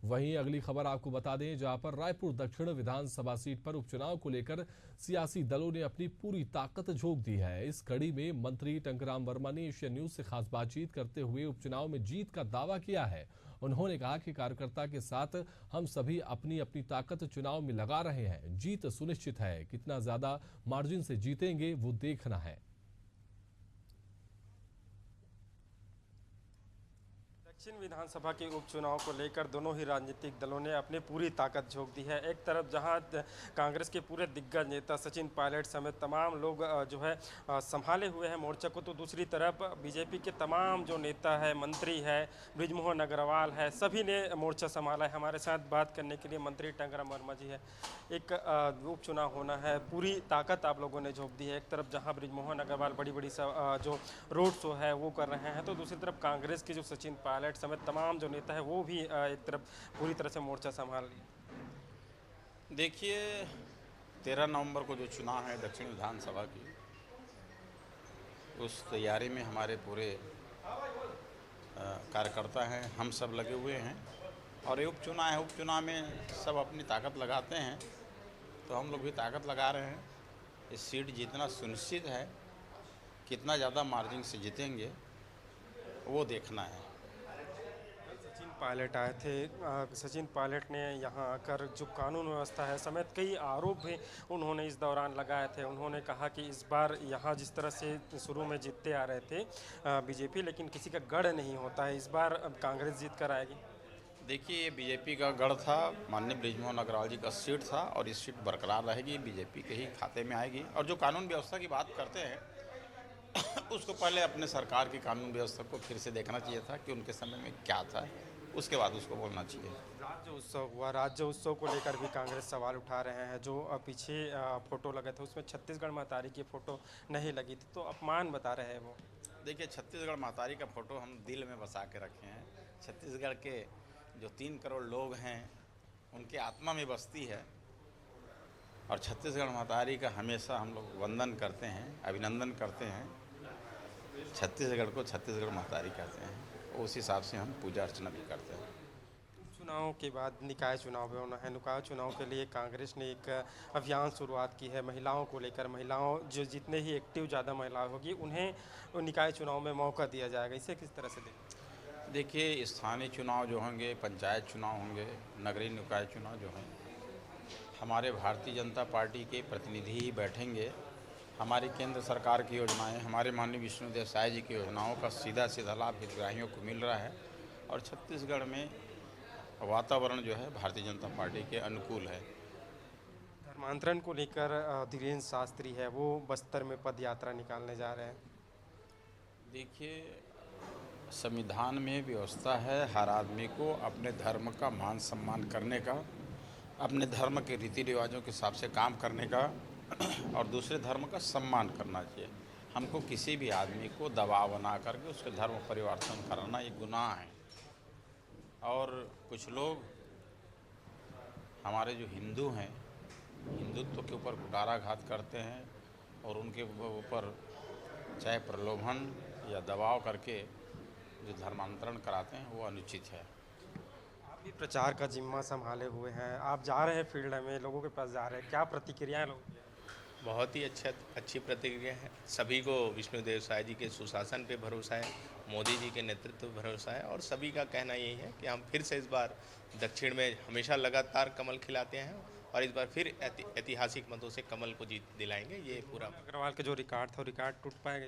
वहीं अगली खबर आपको बता दें, जहां पर रायपुर दक्षिण विधानसभा सीट पर उपचुनाव को लेकर सियासी दलों ने अपनी पूरी ताकत झोंक दी है। इस कड़ी में मंत्री टंकराम वर्मा ने एशिया न्यूज से खास बातचीत करते हुए उपचुनाव में जीत का दावा किया है। उन्होंने कहा कि कार्यकर्ता के साथ हम सभी अपनी अपनी ताकत चुनाव में लगा रहे हैं। जीत सुनिश्चित है, कितना ज्यादा मार्जिन से जीतेंगे वो देखना है। दक्षिण विधानसभा के उपचुनाव को लेकर दोनों ही राजनीतिक दलों ने अपनी पूरी ताकत झोंक दी है। एक तरफ जहां कांग्रेस के पूरे दिग्गज नेता सचिन पायलट समेत तमाम लोग जो है संभाले हुए हैं मोर्चा को, तो दूसरी तरफ बीजेपी के तमाम जो नेता है, मंत्री है, बृजमोहन अग्रवाल है, सभी ने मोर्चा संभाला है। हमारे साथ बात करने के लिए मंत्री टंकराम वर्मा जी है। एक उपचुनाव होना है, पूरी ताकत आप लोगों ने झोंक दी है। एक तरफ जहाँ बृजमोहन अग्रवाल बड़ी बड़ी जो रोड शो है वो कर रहे हैं, तो दूसरी तरफ कांग्रेस के जो सचिन पायलट समेत तमाम जो नेता है वो भी एक तरफ पूरी तरह से मोर्चा संभाल लिया। देखिए, 13 नवंबर को जो चुनाव है दक्षिण विधानसभा की, उस तैयारी में हमारे पूरे कार्यकर्ता हैं, हम सब लगे हुए हैं। और ये उपचुनाव है, उपचुनाव में सब अपनी ताकत लगाते हैं, तो हम लोग भी ताकत लगा रहे हैं। इस सीट जीतना सुनिश्चित है, कितना ज़्यादा मार्जिन से जीतेंगे वो देखना है। सचिन पायलट आए थे। सचिन पायलट ने यहाँ आकर जो कानून व्यवस्था है समेत कई आरोप भी उन्होंने इस दौरान लगाए थे। उन्होंने कहा कि इस बार यहाँ जिस तरह से शुरू में जीतते आ रहे थे बीजेपी, लेकिन किसी का गढ़ नहीं होता है, इस बार कांग्रेस जीत कर आएगी। देखिए, ये बीजेपी का गढ़ था, माननीय बृजमोहन अग्रवाल जी का सीट था और इस सीट बरकरार रहेगी, बीजेपी के ही खाते में आएगी। और जो कानून व्यवस्था की बात करते हैं उसको पहले अपने सरकार की कानून व्यवस्था को फिर से देखना चाहिए था कि उनके समय में क्या था, उसके बाद उसको बोलना चाहिए। राज्य उत्सव हुआ, राज्य उत्सव को लेकर भी कांग्रेस सवाल उठा रहे हैं। जो पीछे फोटो लगे थे उसमें छत्तीसगढ़ महतारी की फ़ोटो नहीं लगी थी, तो अपमान बता रहे हैं वो। देखिए, छत्तीसगढ़ महतारी का फ़ोटो हम दिल में बसा के रखे हैं। छत्तीसगढ़ के जो 3 करोड़ लोग हैं उनकी आत्मा में बसती है और छत्तीसगढ़ महतारी का हमेशा हम लोग वंदन करते हैं, अभिनंदन करते हैं। छत्तीसगढ़ को छत्तीसगढ़ महतारी कहते हैं, उस हिसाब से हम पूजा अर्चना भी करते हैं। चुनाव के बाद निकाय चुनाव होना है। निकाय चुनाव के लिए कांग्रेस ने एक अभियान शुरुआत की है महिलाओं को लेकर। महिलाओं जो जितने ही एक्टिव ज़्यादा महिलाएं होगी उन्हें निकाय चुनाव में मौका दिया जाएगा। इसे किस तरह से देखें? देखिए, स्थानीय चुनाव जो होंगे, पंचायत चुनाव होंगे, नगरीय निकाय चुनाव जो हैं, हमारे भारतीय जनता पार्टी के प्रतिनिधि ही बैठेंगे। हमारी केंद्र सरकार की योजनाएं, हमारे माननीय विष्णुदेव साय जी की योजनाओं का सीधा सीधा लाभ हितग्राहियों को मिल रहा है और छत्तीसगढ़ में वातावरण जो है भारतीय जनता पार्टी के अनुकूल है। धर्मांतरण को लेकर धीरेन्द्र शास्त्री है वो बस्तर में पद यात्रा निकालने जा रहे हैं। देखिए, संविधान में व्यवस्था है हर आदमी को अपने धर्म का मान सम्मान करने का, अपने धर्म के रीति रिवाजों के हिसाब से काम करने का और दूसरे धर्म का सम्मान करना चाहिए। हमको किसी भी आदमी को दबाव बना करके उसके धर्म परिवर्तन कराना ये गुनाह है। और कुछ लोग हमारे जो हिंदू हैं, हिंदुत्व के ऊपर कुठाराघात करते हैं और उनके ऊपर चाहे प्रलोभन या दबाव करके जो धर्मांतरण कराते हैं वो अनुचित है। आप भी प्रचार का जिम्मा संभाले हुए हैं, आप जा रहे हैं फील्ड में, लोगों के पास जा रहे हैं, क्या प्रतिक्रियाएं लोगों की? बहुत ही अच्छी प्रतिक्रिया है। सभी को विष्णुदेव साय जी के सुशासन पे भरोसा है, मोदी जी के नेतृत्व पे भरोसा है और सभी का कहना यही है कि हम फिर से इस बार दक्षिण में हमेशा लगातार कमल खिलाते हैं और इस बार फिर ऐतिहासिक मतों से कमल को जीत दिलाएंगे। ये पूरा अग्रवाल का जो रिकॉर्ड था वो रिकॉर्ड टूट पाएगा?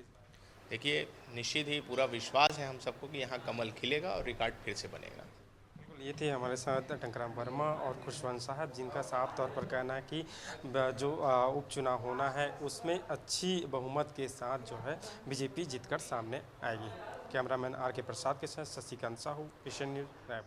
देखिए, निश्चित ही पूरा विश्वास है हम सबको कि यहाँ कमल खिलेगा और रिकॉर्ड फिर से बनेगा। ये थे हमारे साथ टंकराम वर्मा और खुशवंत साहब, जिनका साफ तौर पर कहना है कि जो उपचुनाव होना है उसमें अच्छी बहुमत के साथ जो है बीजेपी जीतकर सामने आएगी। कैमरामैन आर के प्रसाद के साथ शशिकांत साहू, एशियन न्यूज़।